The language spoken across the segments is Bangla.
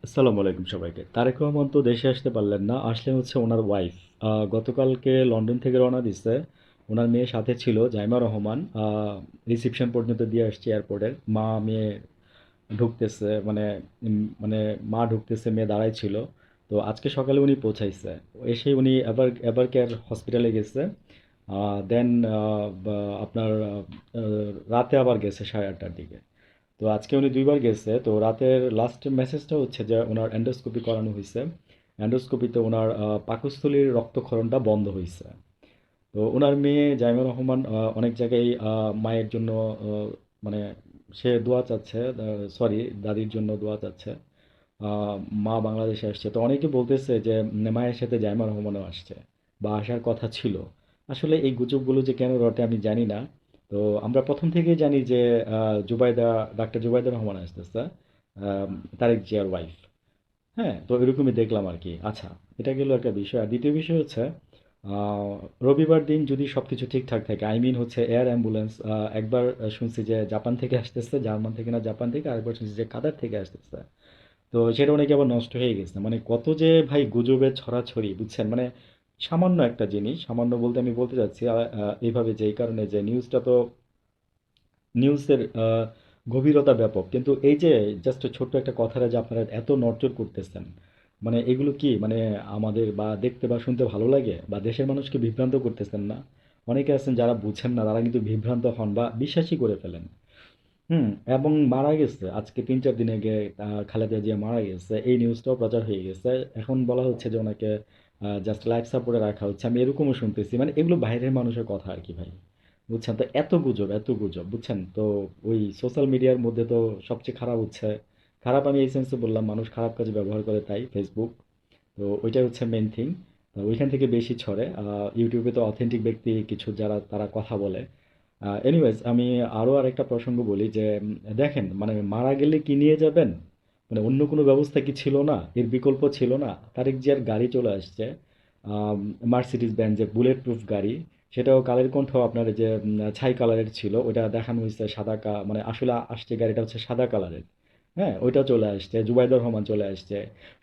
আসসালামু আলাইকুম সবাইকে। তারেক রহমান তো দেশে আসতে পারলেন না, আসলেন হচ্ছে ওনার ওয়াইফ। গতকালকে লন্ডন থেকে রওনা দিচ্ছে। ওনার মেয়ে সাথে ছিল, জাইমা রহমান। রিসিপশন পর্যন্ত দিয়ে আসছে এয়ারপোর্টের। মা মেয়ে ঢুকতেছে, মানে মা ঢুকতেছে, মেয়ে দাঁড়াই ছিল। তো আজকে সকালে উনি পৌঁছাইছে। এসে উনি এবার এবার কেয়ার হসপিটালে গেছে। দেন আপনার রাতে আবার গেছে 8:30টার দিকে। তো আজকে উনি দুইবার গেছে। তো রাতের লাস্ট মেসেজটা হচ্ছে যে ওনার এন্ডোস্কোপি করানো হয়েছে। এন্ডোস্কোপিতে ওনার পাকস্থলীর রক্তক্ষরণটা বন্ধ হয়েছে। তো ওনার মেয়ে জাইমা রহমান অনেক জায়গায় মায়ের জন্য, মানে সে দোয়া চাচ্ছে, সরি দাদির জন্য দোয়া চাচ্ছে। আহ, মা বাংলাদেশে আসছে, তো অনেকে বলতেছে যে মায়ের সাথে জাইমা রহমানও আসছে বা আসার কথা ছিল। আসলে এই গুজবগুলো যে কেন রটে আমি জানি না। তো আমরা প্রথম থেকেই জানি যে জুবাইদা, ডাক্তার জুবাইদা রহমান আসতেছে, আহ, তারেক জিয়ার ওয়াইফ। হ্যাঁ, তো এরকমই দেখলাম আর কি। আচ্ছা, এটা গেল একটা বিষয়। আর দ্বিতীয় বিষয় হচ্ছে রবিবার দিন যদি সবকিছু ঠিকঠাক থাকে, আই মিন হচ্ছে এয়ার অ্যাম্বুলেন্স, একবার শুনছি যে জাপান থেকে আসতেছে, জার্মান থেকে না জাপান থেকে, আরেকবার শুনছি যে কাতার থেকে আসতেছে। তো সেটা নাকি আবার নষ্ট হয়ে গেছে। মানে কত যে ভাই গুজবের ছড়াছড়ি, বুঝছেন? মানে সামান্য একটা জিনিস, সামান্য বলতে আমি বলতে চাচ্ছি এইভাবে যে এই কারণে যে নিউজটা তো, নিউজের গভীরতা ব্যাপক, কিন্তু এই যে জাস্ট ছোট্ট একটা কথাটা যে আপনারা এত নড়চড় করতেছেন, মানে এগুলো কি মানে আমাদের বা দেখতে বা শুনতে ভালো লাগে, বা দেশের মানুষকে বিভ্রান্ত করতেছেন না? অনেকে আছেন যারা বুঝেন না, তারা কিন্তু বিভ্রান্ত হন বা বিশ্বাসই করে ফেলেন। হুম। এবং মারা গেছে আজকে 3-4 দিন আগে, খালেদা জিয়া মারা গেছে, এই নিউজটাও প্রচার হয়ে গেছে। এখন বলা হচ্ছে যে ওনাকে জাস্ট লাইফ সাপোর্টে রাখা হচ্ছে, আমি এরকমও শুনতেছি। মানে এগুলো বাইরের মানুষের কথা আর কি ভাই, বুঝছেন? তো এত গুজব, এত গুজব, বুঝছেন তো? ওই সোশ্যাল মিডিয়ার মধ্যে তো সবচেয়ে খারাপ হচ্ছে, খারাপ আমি এই সেন্সে বললাম, মানুষ খারাপ কাজে ব্যবহার করে তাই ফেসবুক। তো ওইটাই হচ্ছে মেন থিং। ওইখান থেকে বেশি ছড়ে। ইউটিউবে তো অথেন্টিক ব্যক্তি কিছু যারা তারা কথা বলে। এনিওয়েজ, আমি আরও আরেকটা প্রসঙ্গ বলি যে দেখেন, মানে মারা গেলে কি নিয়ে যাবেন? মানে অন্য কোনো ব্যবস্থা কি ছিল না? এর বিকল্প ছিল না? তারেক জিয়ার গাড়ি চলে আসছে, মার্সিডিজ বেঞ্জের বুলেট প্রুফ গাড়ি। সেটাও কালের কণ্ঠ আপনার যে ছাই কালারের ছিল, ওটা দেখানো হয়েছে সাদা মানে আসলে আসছে গাড়িটা হচ্ছে সাদা কালারের। হ্যাঁ, ওইটা চলে আসছে, জুবাইদুর রহমান চলে আসছে।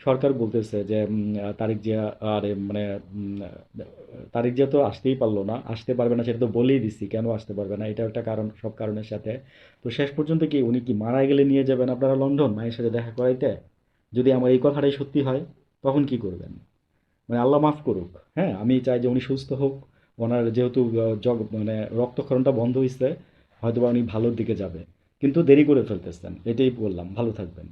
সরকার বলতেছে যে তারেক জিয়া, আরে মানে তারেক জিয়া তো আসতেই পারলো না, আসতে পারবে না, সেটা তো বলেই দিছি কেন আসতে পারবে না, এটা একটা কারণ সব কারণের সাথে। তো শেষ পর্যন্ত কি উনি কি মারা গেলে নিয়ে যাবেন আপনারা লন্ডন মায়ের সাথে দেখা করাইতে? যদি আমার এই কথাটাই সত্যি হয়, তখন কি করবেন? মানে আল্লাহ মাফ করুক। হ্যাঁ, আমি চাই যে উনি সুস্থ হোক। ওনার যেহেতু মানে রক্তক্ষরণটা বন্ধ হয়েছে, হয়তোবা উনি ভালোর দিকে যাবে। কিন্তু দেরি করে ফেলতেছেন, এটাই বললাম। ভালো থাকবেন।